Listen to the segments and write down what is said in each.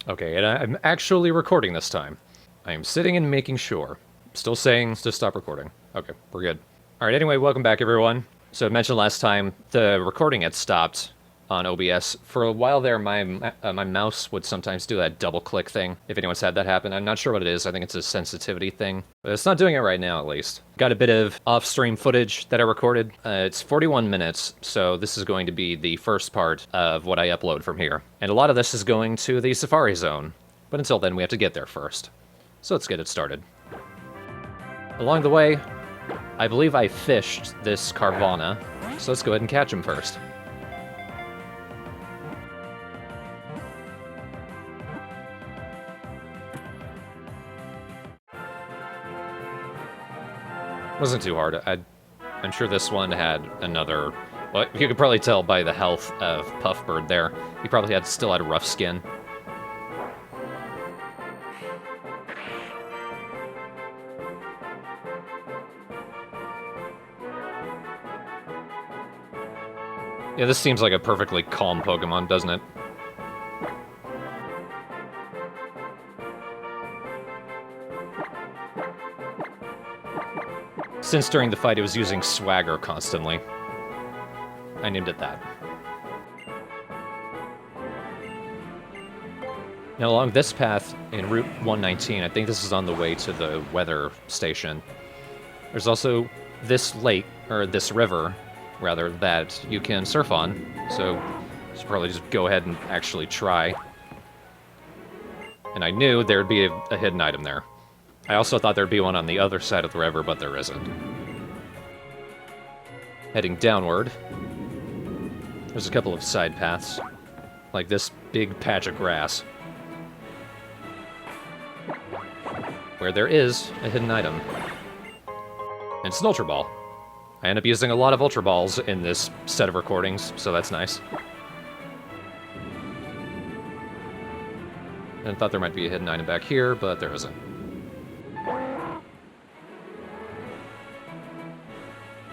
Okay, and I'm actually recording this time. I am sitting and making sure. Still saying to stop recording. Okay, we're good. Alright, anyway, welcome back, everyone. So I mentioned last time the recording had stopped on OBS. For a while there, my mouse would sometimes do that double-click thing, if anyone's had that happen. I'm not sure what it is. I think it's a sensitivity thing. But it's not doing it right now, at least. Got a bit of off-stream footage that I recorded. It's 41 minutes, so this is going to be the first part of what I upload from here. And a lot of this is going to the Safari Zone. But until then, we have to get there first. So let's get it started. Along the way, I believe I fished this Carvana, so let's go ahead and catch him first. Wasn't too hard. I'm sure this one had another... Well, you could probably tell by the health of Puffbird there. He probably still had a rough skin. Yeah, this seems like a perfectly calm Pokemon, doesn't it? Since during the fight it was using Swagger constantly. I named it that. Now along this path in Route 119, I think this is on the way to the weather station, there's also this lake, or this river, rather, that you can surf on, so you should probably just go ahead and actually try. And I knew there'd be a hidden item there. I also thought there'd be one on the other side of the river, but there isn't. Heading downward, there's a couple of side paths, like this big patch of grass, where there is a hidden item. And it's an Ultra Ball. I end up using a lot of Ultra Balls in this set of recordings, so that's nice. And I thought there might be a hidden item back here, but there isn't.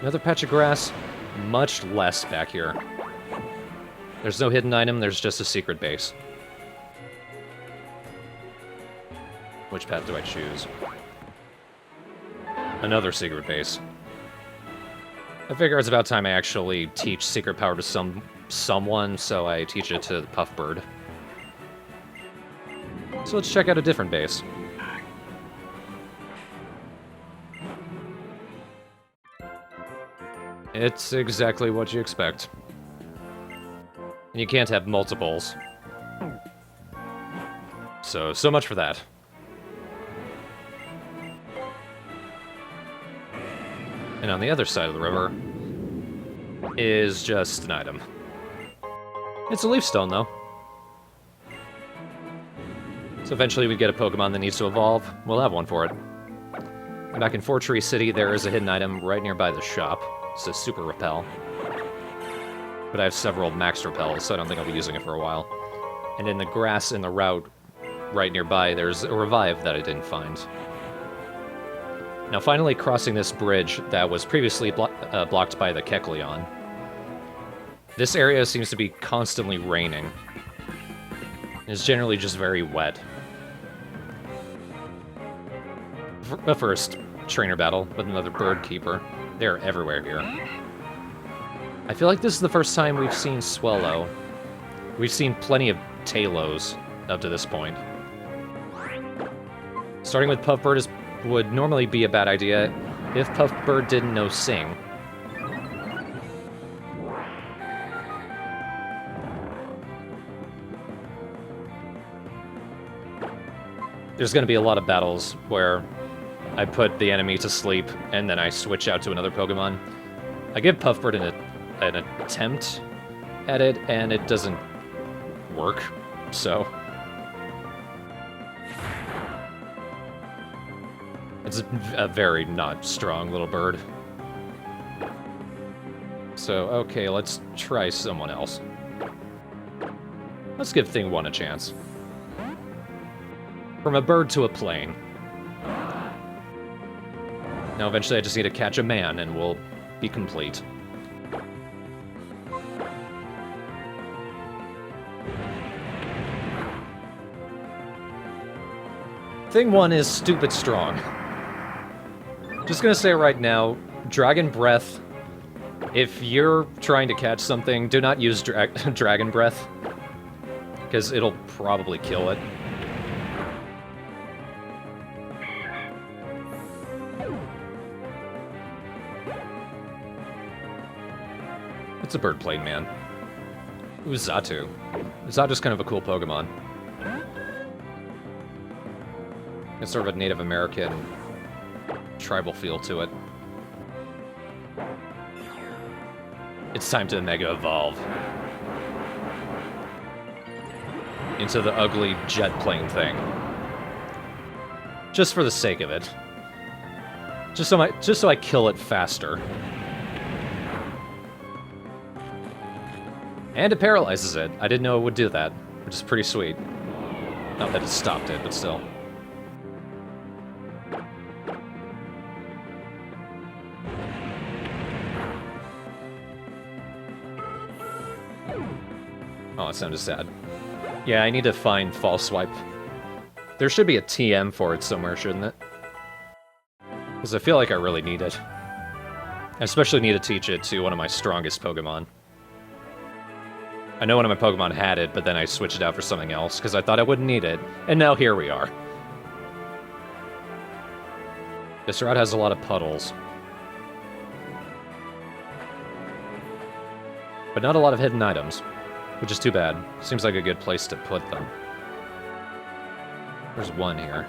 Another patch of grass, much less back here. There's no hidden item, there's just a secret base. Which path do I choose? Another secret base. I figure it's about time I actually teach secret power to someone, so I teach it to Puffbird. So let's check out a different base. It's exactly what you expect. And you can't have multiples. So much for that. And on the other side of the river is just an item. It's a leaf stone, though. So eventually we get a Pokemon that needs to evolve. We'll have one for it. And back in Fortree City, there is a hidden item right nearby the shop. It's a Super Repel. But I have several Max Repels, so I don't think I'll be using it for a while. And in the grass in the route right nearby, there's a Revive that I didn't find. Now finally crossing this bridge that was previously blocked by the Kecleon. This area seems to be constantly raining. It's generally just very wet. A first trainer battle with another bird keeper. They're everywhere here. I feel like this is the first time we've seen Swellow. We've seen plenty of Talos up to this point. Starting with Puffbird would normally be a bad idea if Puffbird didn't know Sing. There's going to be a lot of battles where I put the enemy to sleep, and then I switch out to another Pokemon. I give Puffbird an attempt at it, and it doesn't work, so... It's a very not strong little bird. So, okay, let's try someone else. Let's give Thing 1 a chance. From a bird to a plane. Now eventually I just need to catch a man and we'll be complete. Thing 1 is stupid strong. Just gonna say right now, Dragon Breath, if you're trying to catch something, do not use Dragon Breath, because it'll probably kill it. It's a bird plane, man. Ooh, Xatu. Xatu's kind of a cool Pokemon. It's sort of a Native American tribal feel to it. It's time to Mega Evolve into the ugly jet plane thing. Just for the sake of it. Just so I kill it faster. And it paralyzes it. I didn't know it would do that, which is pretty sweet. Not that it stopped it, but still. Oh, it sounded sad. Yeah, I need to find False Swipe. There should be a TM for it somewhere, shouldn't it? Because I feel like I really need it. I especially need to teach it to one of my strongest Pokemon. I know one of my Pokemon had it, but then I switched it out for something else, because I thought I wouldn't need it. And now here we are. This route has a lot of puddles. But not a lot of hidden items. Which is too bad. Seems like a good place to put them. There's one here.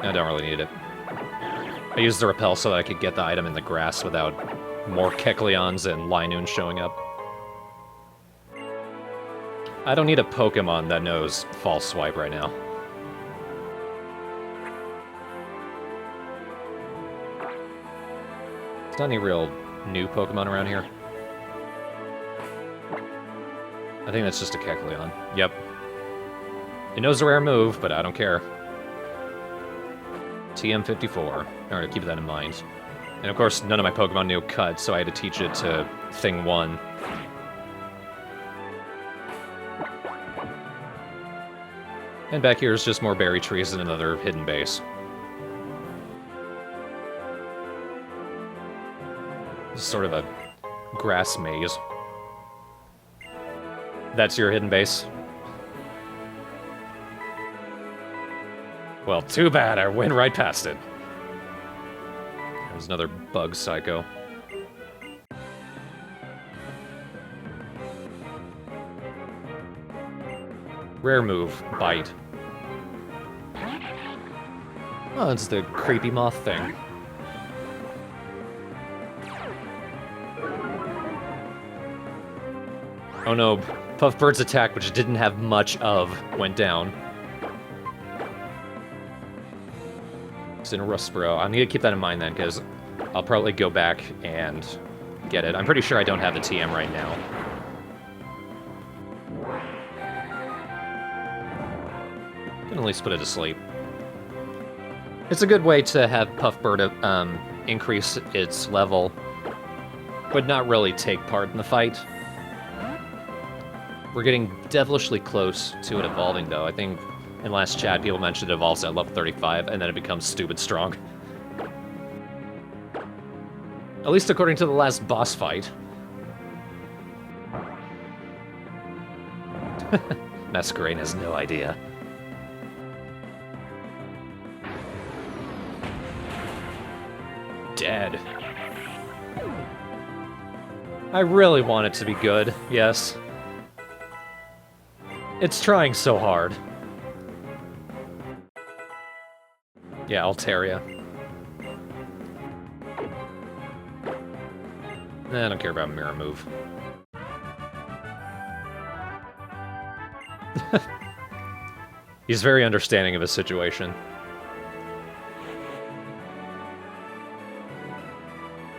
I don't really need it. I used the repel so that I could get the item in the grass without more Kecleons and Linoons showing up. I don't need a Pokemon that knows False Swipe right now. There's not any real new Pokemon around here. I think that's just a Kecleon. Yep. It knows a rare move, but I don't care. TM54. Alright, keep that in mind. And of course, none of my Pokemon knew Cut, so I had to teach it to Thing 1. And back here is just more berry trees and another hidden base. It's sort of a grass maze. That's your hidden base? Well, too bad, I went right past it. There's another bug psycho. Rare move, Bite. Oh, it's the creepy moth thing. Oh no, Puffbird's attack, which it didn't have much of, went down. It's in Rustboro. I need to keep that in mind then, because I'll probably go back and get it. I'm pretty sure I don't have the TM right now. I can at least put it to sleep. It's a good way to have Puffbird increase its level, but not really take part in the fight. We're getting devilishly close to it evolving, though. I think in last chat, people mentioned it evolves at level 35, and then it becomes stupid strong. At least according to the last boss fight. Masquerain has no idea. Dead. I really want it to be good, yes. It's trying so hard. Yeah, Altaria. Nah, I don't care about Mirror Move. He's very understanding of his situation.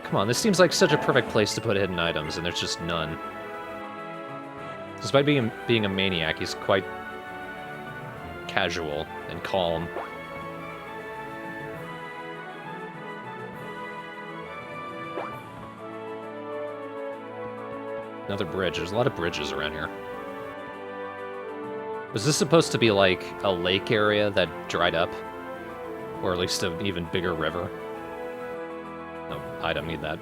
Come on, this seems like such a perfect place to put hidden items, and there's just none. Despite being a maniac, he's quite casual and calm. Another bridge. There's a lot of bridges around here. Was this supposed to be like a lake area that dried up? Or at least an even bigger river? No, I don't need that.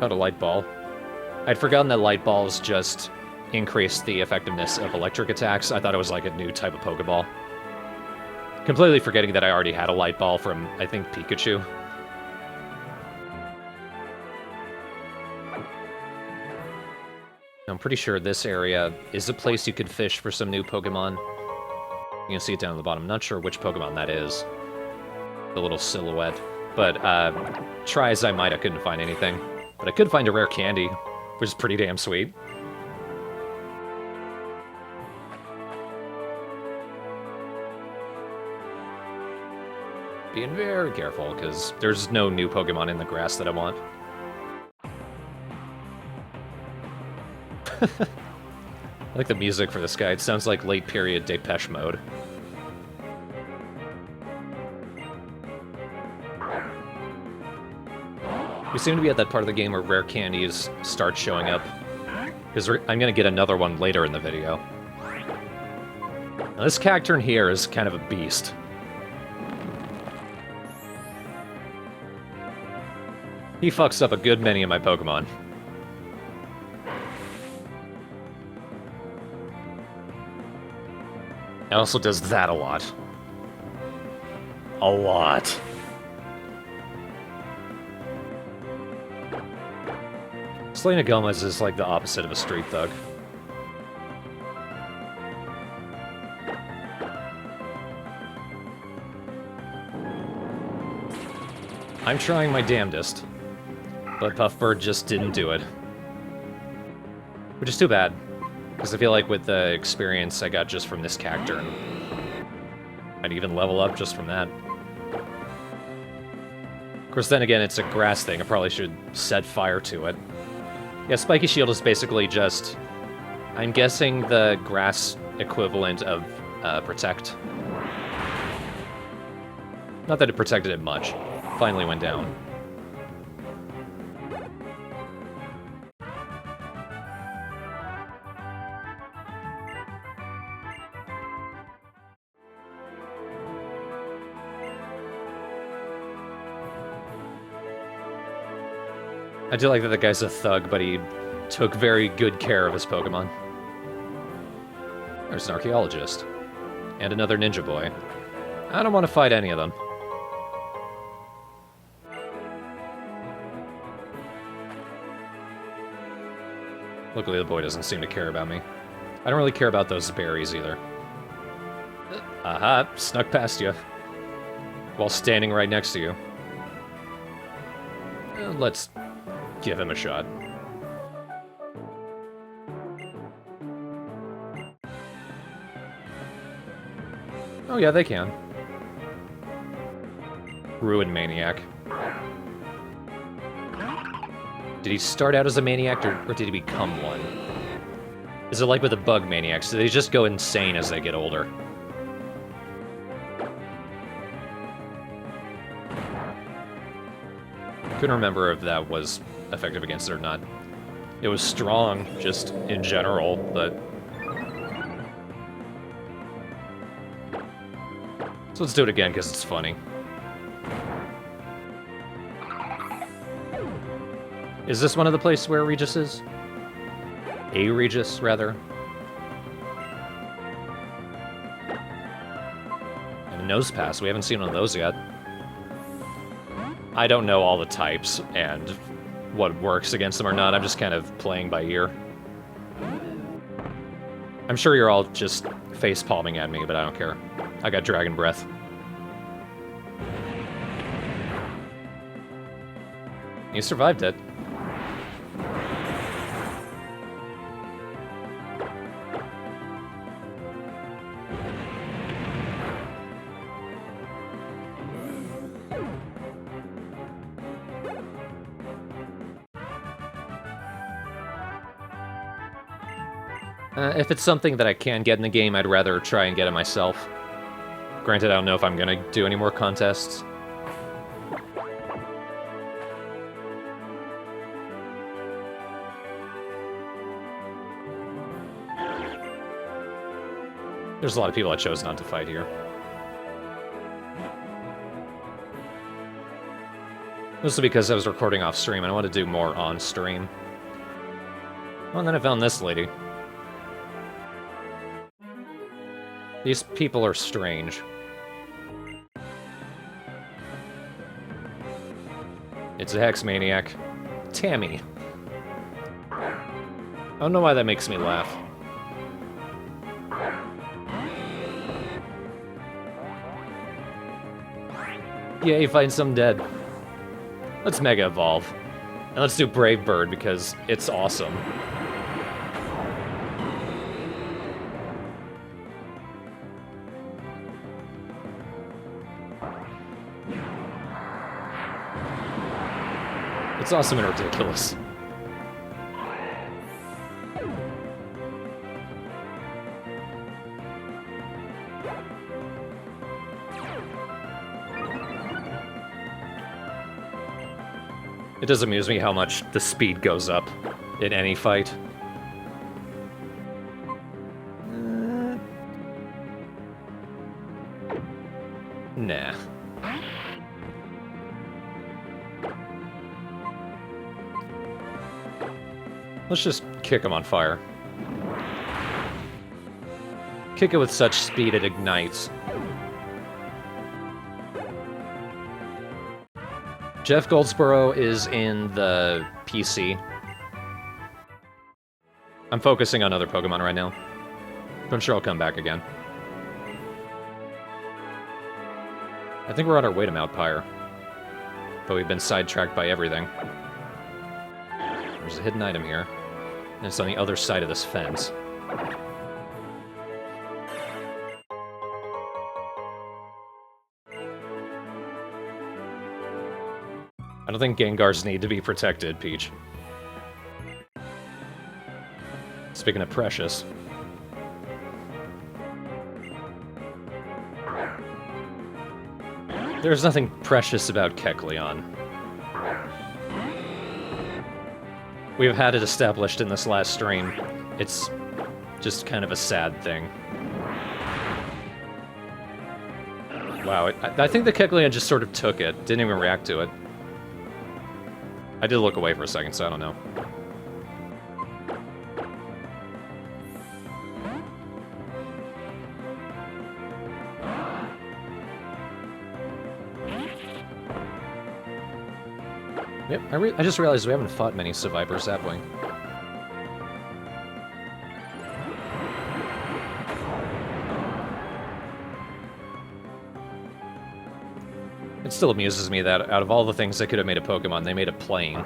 Found a light ball. I'd forgotten that light balls just increased the effectiveness of electric attacks. I thought it was like a new type of Pokeball. Completely forgetting that I already had a light ball from, I think, Pikachu. I'm pretty sure this area is a place you could fish for some new Pokemon. You can see it down at the bottom. I'm not sure which Pokemon that is. The little silhouette. But, try as I might, I couldn't find anything. But I could find a rare candy, which is pretty damn sweet. Being very careful, because there's no new Pokemon in the grass that I want. I like the music for this guy. It sounds like late period Depeche Mode. We seem to be at that part of the game where rare candies start showing up. Because I'm going to get another one later in the video. Now, this Cacturn here is kind of a beast. He fucks up a good many of my Pokemon. It also does that a lot. A lot. Selena Gomez is like the opposite of a street thug. I'm trying my damnedest, but Puffbird just didn't do it. Which is too bad, because I feel like with the experience I got just from this Cacturn, I'd even level up just from that. Of course, then again, it's a grass thing. I probably should set fire to it. Yeah, Spiky Shield is basically just, I'm guessing, the grass equivalent of Protect. Not that it protected it much. Finally went down. I do like that the guy's a thug, but he took very good care of his Pokemon. There's an archaeologist. And another ninja boy. I don't want to fight any of them. Luckily, the boy doesn't seem to care about me. I don't really care about those berries either. Aha, snuck past you. While standing right next to you. Let's give him a shot. Oh yeah, they can. Ruin Maniac. Did he start out as a maniac, or did he become one? Is it like with the bug maniacs? Do they just go insane as they get older? Couldn't remember if that was effective against it or not. It was strong, just in general, but... So let's do it again, because it's funny. Is this one of the places where Regis is? A Regis, rather. And a Nose Pass. We haven't seen one of those yet. I don't know all the types and what works against them or not. I'm just kind of playing by ear. I'm sure you're all just face-palming at me, but I don't care. I got Dragon Breath. You survived it. If it's something that I can get in the game, I'd rather try and get it myself. Granted, I don't know if I'm gonna do any more contests. There's a lot of people that chose not to fight here. Mostly because I was recording off stream and I wanted to do more on stream. Oh, and then I found this lady. These people are strange. It's a hex maniac. Tammy. I don't know why that makes me laugh. Yay, find some dead. Let's Mega Evolve. And let's do Brave Bird because it's awesome. It's awesome and ridiculous. It does amuse me how much the speed goes up in any fight. Nah. Let's just kick him on fire. Kick it with such speed it ignites. Jeff Goldsboro is in the PC. I'm focusing on other Pokemon right now. But I'm sure I'll come back again. I think we're on our way to Mount Pyre. But we've been sidetracked by everything. There's a hidden item here. And it's on the other side of this fence. I don't think Gengars need to be protected, Peach. Speaking of precious. There's nothing precious about Kecleon. We've had it established in this last stream. It's just kind of a sad thing. Wow, I think the Kecleon just sort of took it, didn't even react to it. I did look away for a second, so I don't know. Yep, I just realized we haven't fought many Survivor Sapling. It still amuses me that out of all the things they could have made a Pokemon, they made a plane.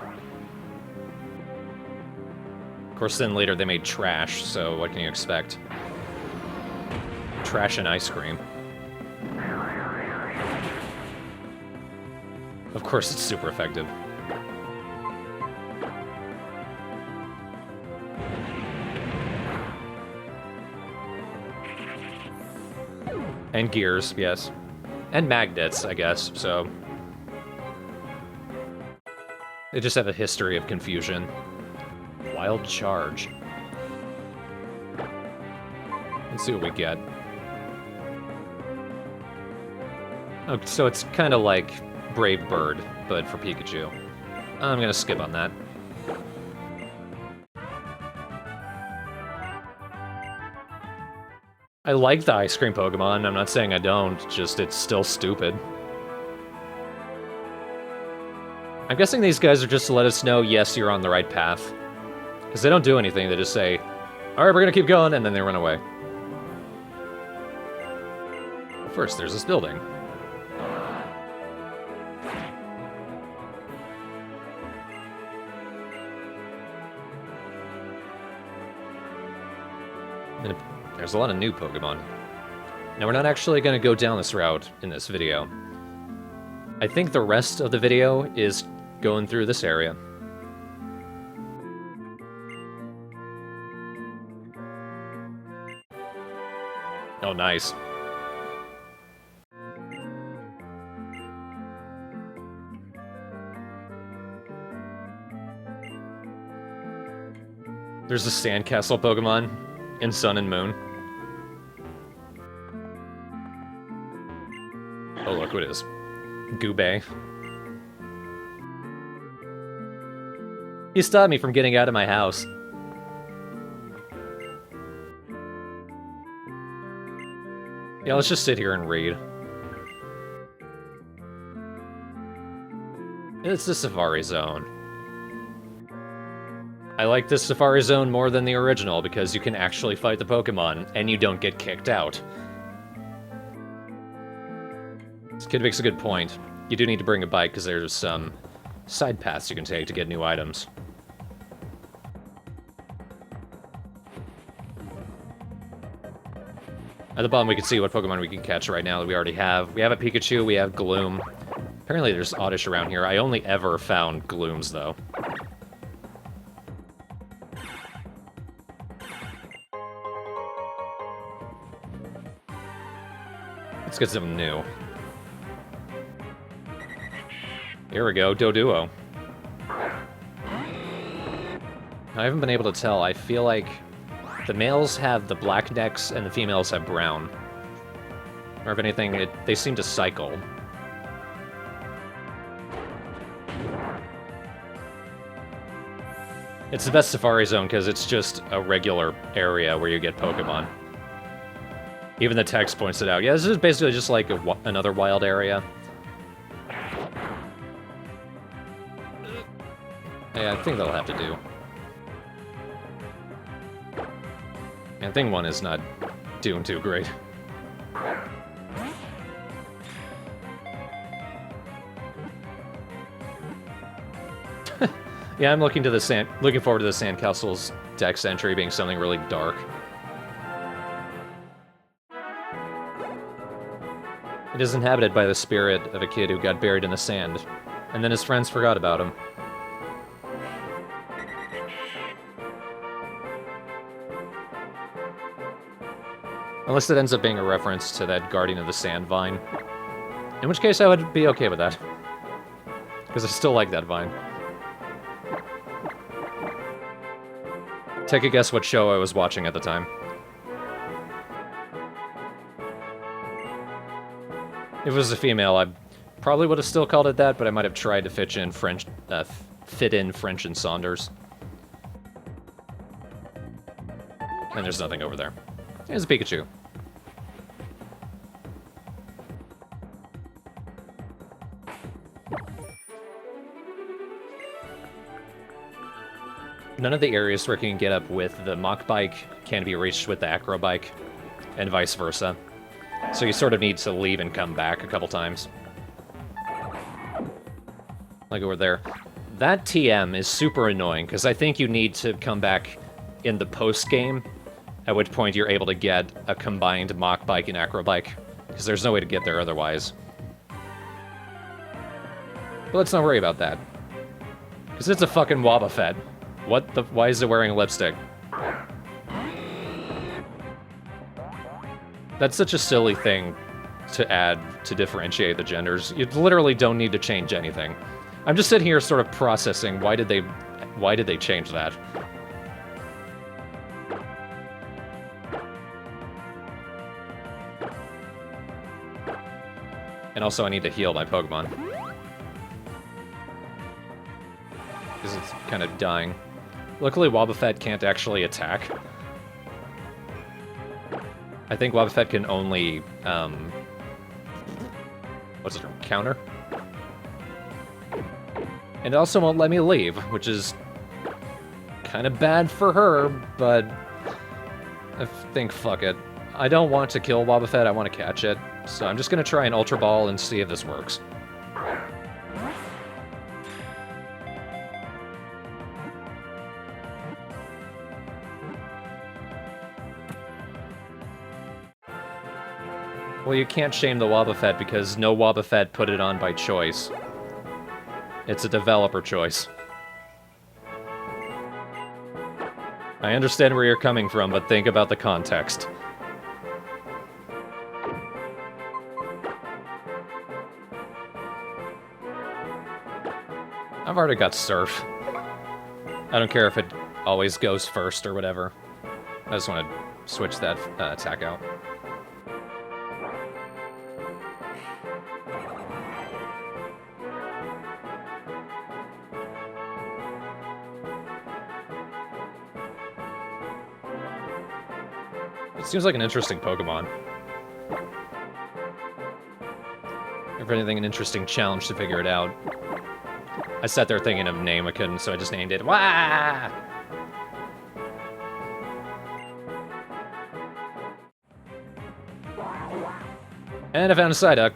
Of course, then later they made trash, so what can you expect? Trash and ice cream. Of course, it's super effective. And gears, yes. And magnets, I guess, so... They just have a history of confusion. Wild Charge. Let's see what we get. Oh, so it's kind of like Brave Bird, but for Pikachu. I'm gonna skip on that. I like the ice cream Pokemon, I'm not saying I don't, just it's still stupid. I'm guessing these guys are just to let us know, yes, you're on the right path. Because they don't do anything, they just say, alright, we're gonna keep going, and then they run away. First, there's this building. And there's a lot of new Pokemon. Now, we're not actually going to go down this route in this video. I think the rest of the video is going through this area. Oh, nice. There's a sandcastle Pokemon in Sun and Moon. ubiquitous. Goobay. He stopped me from getting out of my house. Yeah, let's just sit here and read. It's the Safari Zone. I like this Safari Zone more than the original because you can actually fight the Pokemon and you don't get kicked out. This kid makes a good point. You do need to bring a bike because there's some side paths you can take to get new items. At the bottom we can see what Pokemon we can catch right now that we already have. We have a Pikachu, we have Gloom. Apparently there's Oddish around here. I only ever found Glooms, though. Let's get something new. Here we go, Doduo. I haven't been able to tell. I feel like the males have the black necks and the females have brown. Or if anything, they seem to cycle. It's the best Safari Zone because it's just a regular area where you get Pokemon. Even the text points it out. Yeah, this is basically just like another wild area. Yeah, I think that'll have to do. And thing 1 is not doing too great. Yeah, I'm looking forward to the Sandcastle's Dex entry being something really dark. It is inhabited by the spirit of a kid who got buried in the sand, and then his friends forgot about him. Unless it ends up being a reference to that Guardian of the Sand vine. In which case I would be okay with that. Because I still like that vine. Take a guess what show I was watching at the time. If it was a female, I probably would have still called it that, but I might have tried to fit in French and Saunders. And there's nothing over there. There's a Pikachu. None of the areas where you can get up with the Mach Bike can be reached with the Acro Bike, and vice versa. So you sort of need to leave and come back a couple times. Like over there. That TM is super annoying, because I think you need to come back in the post-game, at which point you're able to get a combined Mach Bike and Acro Bike, because there's no way to get there otherwise. But let's not worry about that. Because it's a fucking Wobbuffet. Why is it wearing lipstick? That's such a silly thing to add to differentiate the genders. You literally don't need to change anything. I'm just sitting here sort of processing why did they change that? And also I need to heal my Pokemon. Because it's kind of dying. Luckily, Wobbuffet can't actually attack. I think Wobbuffet can only, what's it, counter? And it also won't let me leave, which is kind of bad for her, but I think fuck it. I don't want to kill Wobbuffet, I want to catch it. So I'm just going to try an Ultra Ball and see if this works. Well, you can't shame the Wobbuffet because no Wobbuffet put it on by choice. It's a developer choice. I understand where you're coming from, but think about the context. I've already got Surf. I don't care if it always goes first or whatever. I just want to switch that attack out. It seems like an interesting Pokemon. If anything, an interesting challenge to figure it out. I sat there thinking of a name I couldn't, so I just named it. Wah! And I found a Psyduck.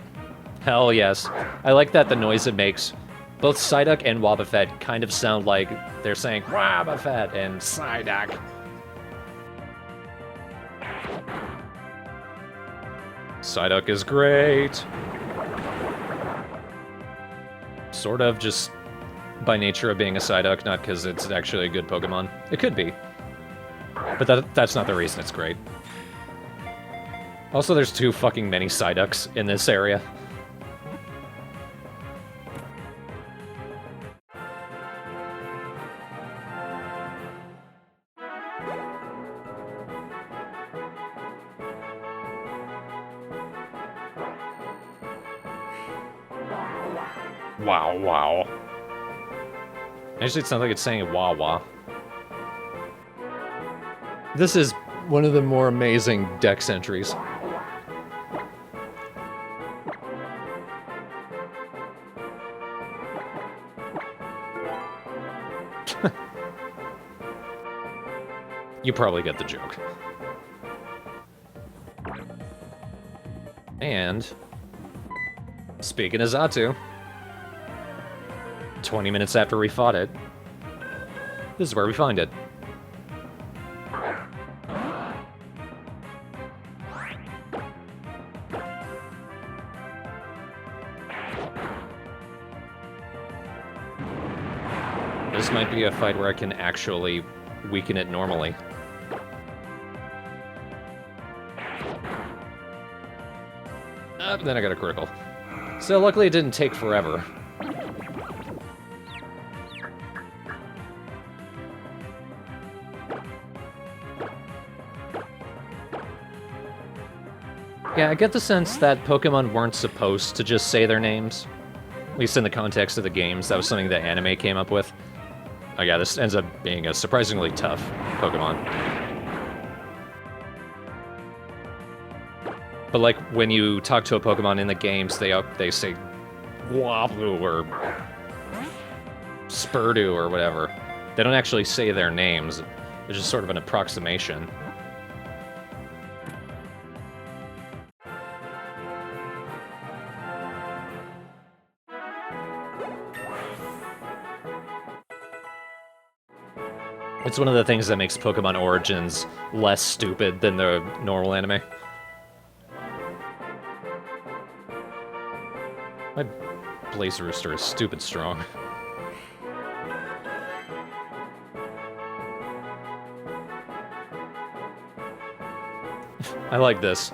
Hell yes. I like that the noise it makes. Both Psyduck and Wobbuffet kind of sound like they're saying Wobbuffet and Psyduck. Psyduck is great. Sort of, just by nature of being a Psyduck, not because it's actually a good Pokemon. It could be. But that's not the reason it's great. Also, there's too fucking many Psyducks in this area. Wow, wow. Actually, it sounds like it's saying wah wah. This is one of the more amazing dex entries. You probably get the joke. And speaking of Xatu, 20 minutes after we fought it, this is where we find it. This might be a fight where I can actually weaken it normally. Then I got a critical. So luckily it didn't take forever. Yeah, I get the sense that Pokemon weren't supposed to just say their names. At least in the context of the games, that was something that anime came up with. Oh yeah, this ends up being a surprisingly tough Pokemon. But like, when you talk to a Pokemon in the games, they say Wablu or Spurdu or whatever. They don't actually say their names. It's just sort of an approximation. It's one of the things that makes Pokemon Origins less stupid than the normal anime. My Blaze Rooster is stupid strong. I like this.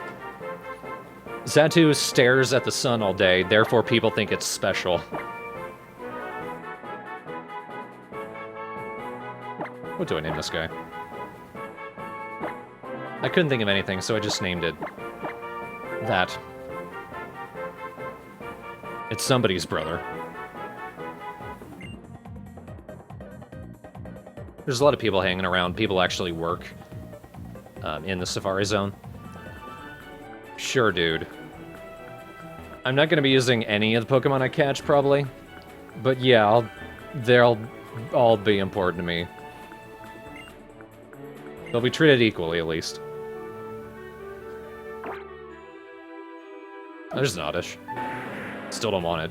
Xatu stares at the sun all day, therefore people think it's special. What do I name this guy? I couldn't think of anything, so I just named it that. It's somebody's brother. There's a lot of people hanging around. People actually work in the Safari Zone. Sure, dude. I'm not going to be using any of the Pokemon I catch, probably. But yeah, they'll all be important to me. They'll be treated equally, at least. There's an Oddish. Still don't want it.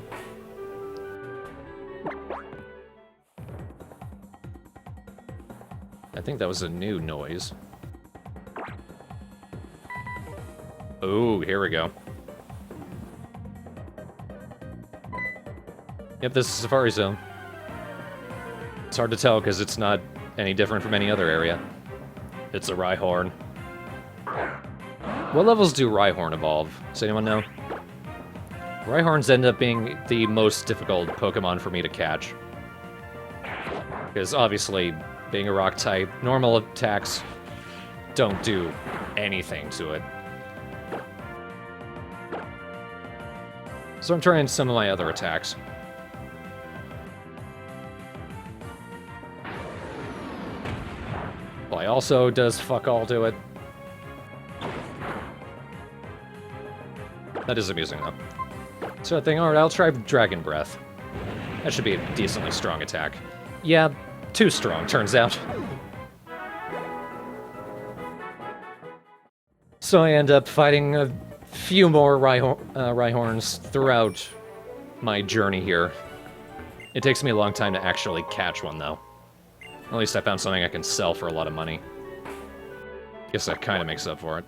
I think that was a new noise. Oh, here we go. Yep, this is Safari Zone. It's hard to tell because it's not any different from any other area. It's a Rhyhorn. What levels do Rhyhorn evolve? Does anyone know? Rhyhorns end up being the most difficult Pokemon for me to catch. Because obviously, being a rock type, normal attacks don't do anything to it. So I'm trying some of my other attacks. Fly also does fuck all to it. That is amusing, though. So I think, alright, I'll try Dragon Breath. That should be a decently strong attack. Yeah, too strong, turns out. So I end up fighting a few more Rhyhorns throughout my journey here. It takes me a long time to actually catch one, though. At least I found something I can sell for a lot of money. Guess that kind of makes up for it.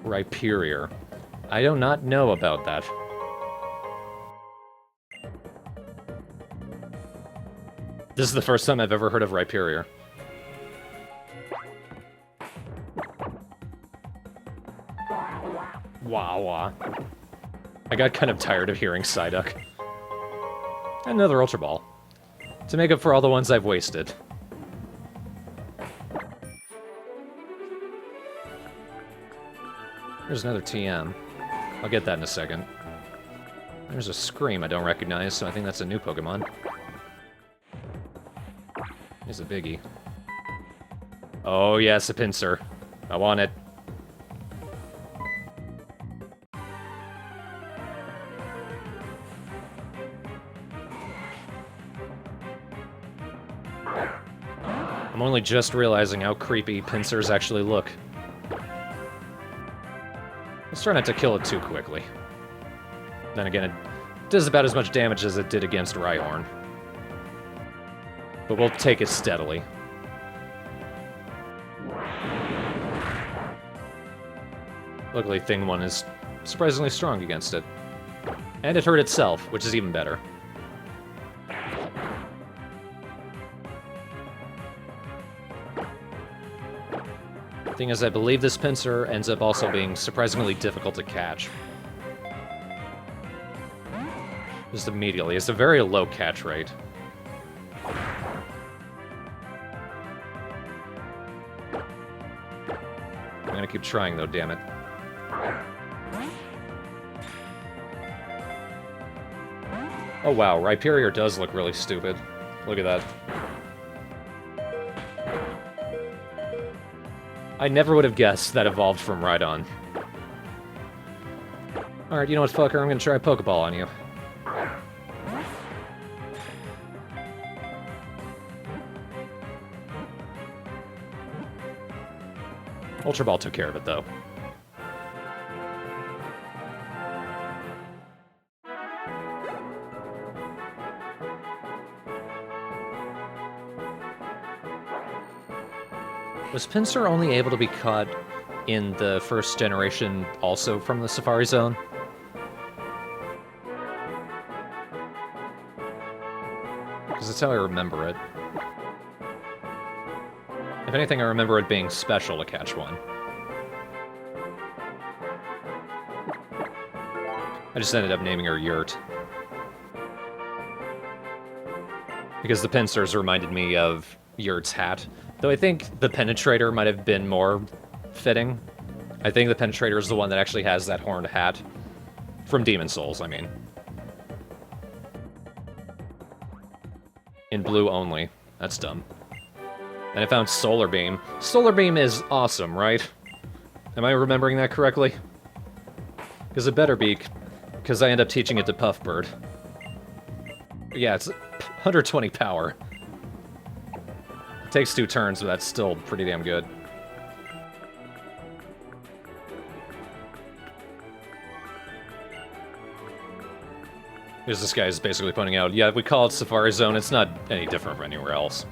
Rhyperior. I do not know about that. This is the first time I've ever heard of Rhyperior. Wah wah. I got kind of tired of hearing Psyduck. Another Ultra Ball. To make up for all the ones I've wasted. There's another TM. I'll get that in a second. There's a Scream I don't recognize, so I think that's a new Pokemon. Here's a biggie. Oh yes, a Pinsir. I want it. I'm only just realizing how creepy Pinsirs actually look. Let's try not to kill it too quickly. Then again, it does about as much damage as it did against Rhyhorn. But we'll take it steadily. Luckily, Thing 1 is surprisingly strong against it. And it hurt itself, which is even better. Thing is, I believe this Pinsir ends up also being surprisingly difficult to catch. Just immediately. It's a very low catch rate. I'm gonna keep trying, though, damn it. Oh wow, Rhyperior does look really stupid. Look at that. I never would have guessed that evolved from Rhydon. Alright, you know what, fucker? I'm gonna try a Pokeball on you. Ultra Ball took care of it, though. Was Pinsir only able to be caught in the first generation also from the Safari Zone? Because that's how I remember it. If anything, I remember it being special to catch one. I just ended up naming her Yurt. Because the Pinsirs reminded me of Yurt's hat. Though I think the Penetrator might have been more fitting. I think the Penetrator is the one that actually has that horned hat. From Demon Souls, I mean. In blue only. That's dumb. And I found Solar Beam. Solar Beam is awesome, right? Am I remembering that correctly? Because it better be, because I end up teaching it to Puffbird. Yeah, it's 120 power. It takes 2 turns, but that's still pretty damn good. Because this guy is basically pointing out, yeah, we call it Safari Zone, it's not any different from anywhere else.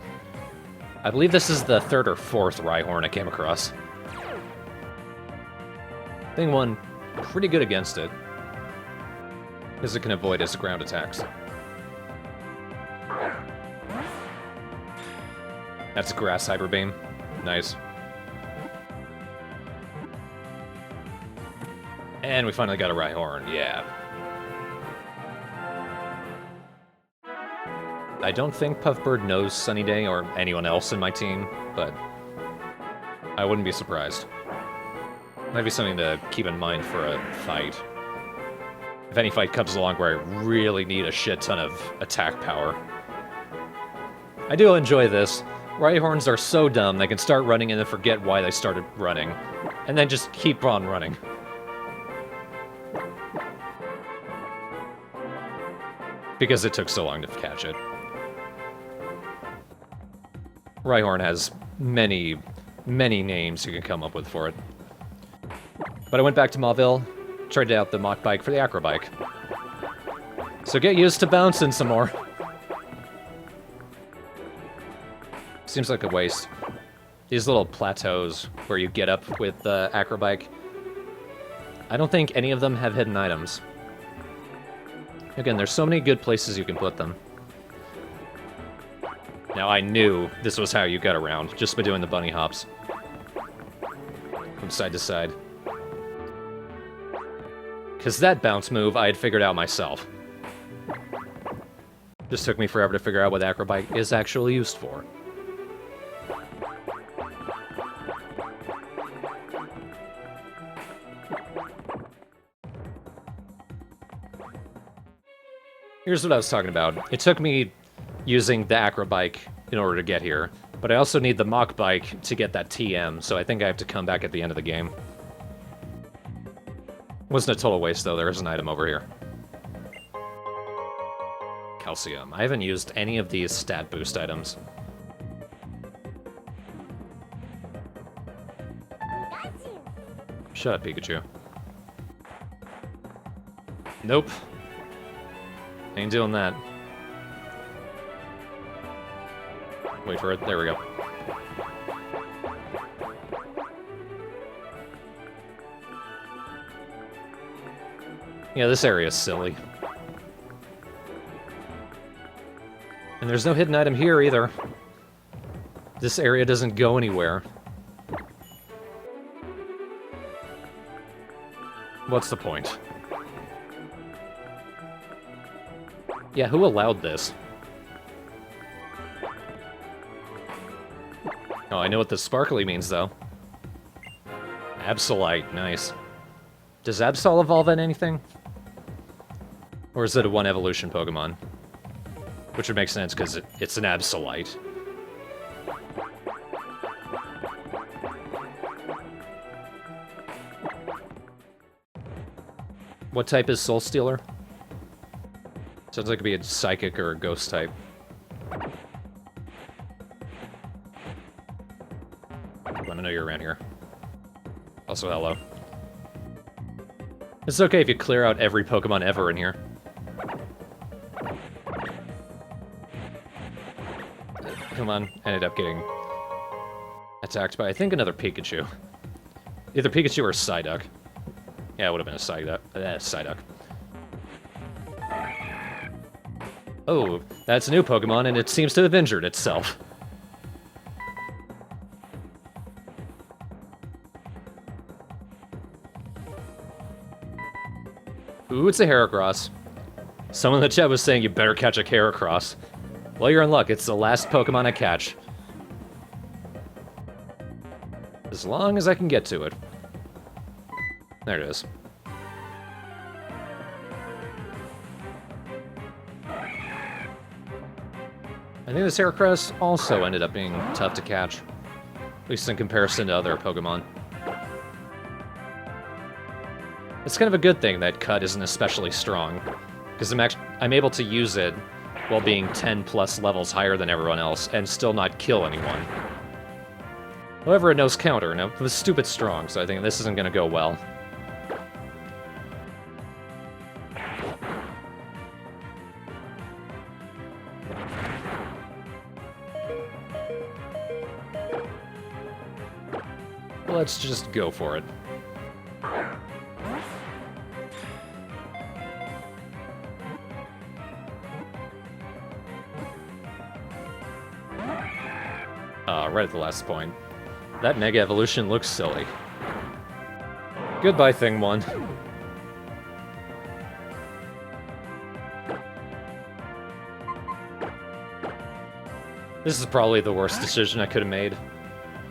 I believe this is the 3rd or 4th Rhyhorn I came across. Thing 1, pretty good against it. Because it can avoid its ground attacks. That's a Grass Hyper Beam. Nice. And we finally got a Rhyhorn, yeah. I don't think Puffbird knows Sunny Day or anyone else in my team, but I wouldn't be surprised. Might be something to keep in mind for a fight. If any fight comes along where I really need a shit ton of attack power. I do enjoy this. Rhyhorns are so dumb they can start running and then forget why they started running. And then just keep on running. Because it took so long to catch it. Rhyhorn has many, many names you can come up with for it. But I went back to Mauville, tried out the mock bike for the acro bike. So get used to bouncing some more. Seems like a waste. These little plateaus where you get up with the acro bike, I don't think any of them have hidden items. Again, there's so many good places you can put them. Now, I knew this was how you got around, just by doing the bunny hops. From side to side. Because that bounce move I had figured out myself. Just took me forever to figure out what acro bike is actually used for. Here's what I was talking about. It took me using the acro bike in order to get here, but I also need the mock bike to get that TM, so I think I have to come back at the end of the game. Wasn't a total waste, though. There is an item over here. Calcium. I haven't used any of these stat boost items. Shut up, Pikachu. Nope. Ain't doing that. Wait for it. There we go. Yeah, this area is silly. And there's no hidden item here either. This area doesn't go anywhere. What's the point? Yeah, who allowed this? Oh, I know what the sparkly means, though. Absolite, nice. Does Absol evolve in anything? Or is it a one evolution Pokemon? Which would make sense, because it's an Absolite. What type is Soul Stealer? Sounds like it'd be a Psychic or a Ghost type. I know you're around here. Also, hello. It's okay if you clear out every Pokemon ever in here. Come on, ended up getting attacked by, I think, another Pikachu. Either Pikachu or Psyduck. Yeah, it would have been a Psyduck. Oh, that's a new Pokemon, and it seems to have injured itself. Ooh, it's a Heracross. Someone in the chat was saying you better catch a Heracross. Well, you're in luck. It's the last Pokemon I catch. As long as I can get to it. There it is. I think this Heracross also ended up being tough to catch. At least in comparison to other Pokemon. It's kind of a good thing that Cut isn't especially strong, because I'm able to use it while being 10 plus levels higher than everyone else and still not kill anyone. However, it knows counter, and it was stupid strong, so I think this isn't going to go well. Let's just go for it. Right at the last point. That Mega Evolution looks silly. Goodbye, Thing 1. This is probably the worst decision I could have made,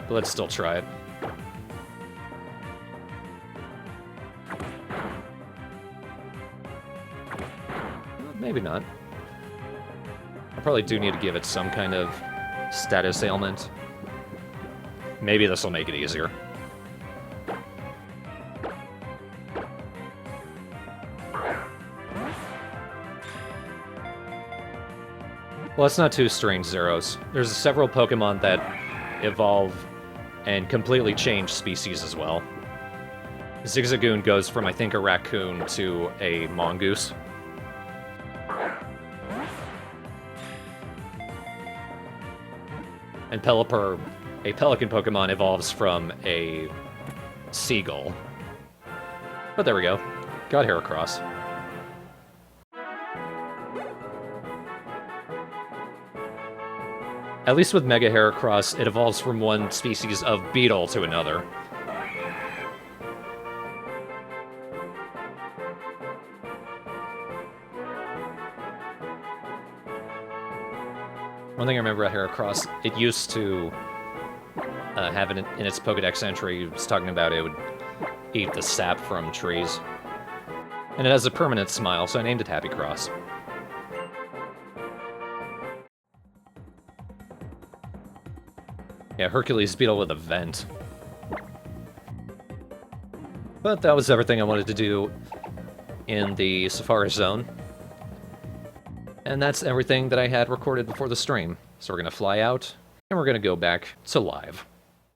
but let's still try it. Maybe not. I probably do need to give it some kind of Status ailment. Maybe this will make it easier. Well, it's not two strange zeros. There's several Pokemon that evolve and completely change species as well. Zigzagoon goes from, I think, a raccoon to a mongoose. And Pelipper, a pelican Pokemon, evolves from a seagull. But there we go. Got Heracross. At least with Mega Heracross, it evolves from one species of beetle to another. One thing I remember about Heracross, it used to have it in its Pokedex entry. It was talking about it would eat the sap from trees. And it has a permanent smile, so I named it Happy Cross. Yeah, Hercules beetle with a vent. But that was everything I wanted to do in the Sapphire zone. And that's everything that I had recorded before the stream. So we're going to fly out, and we're going to go back to live.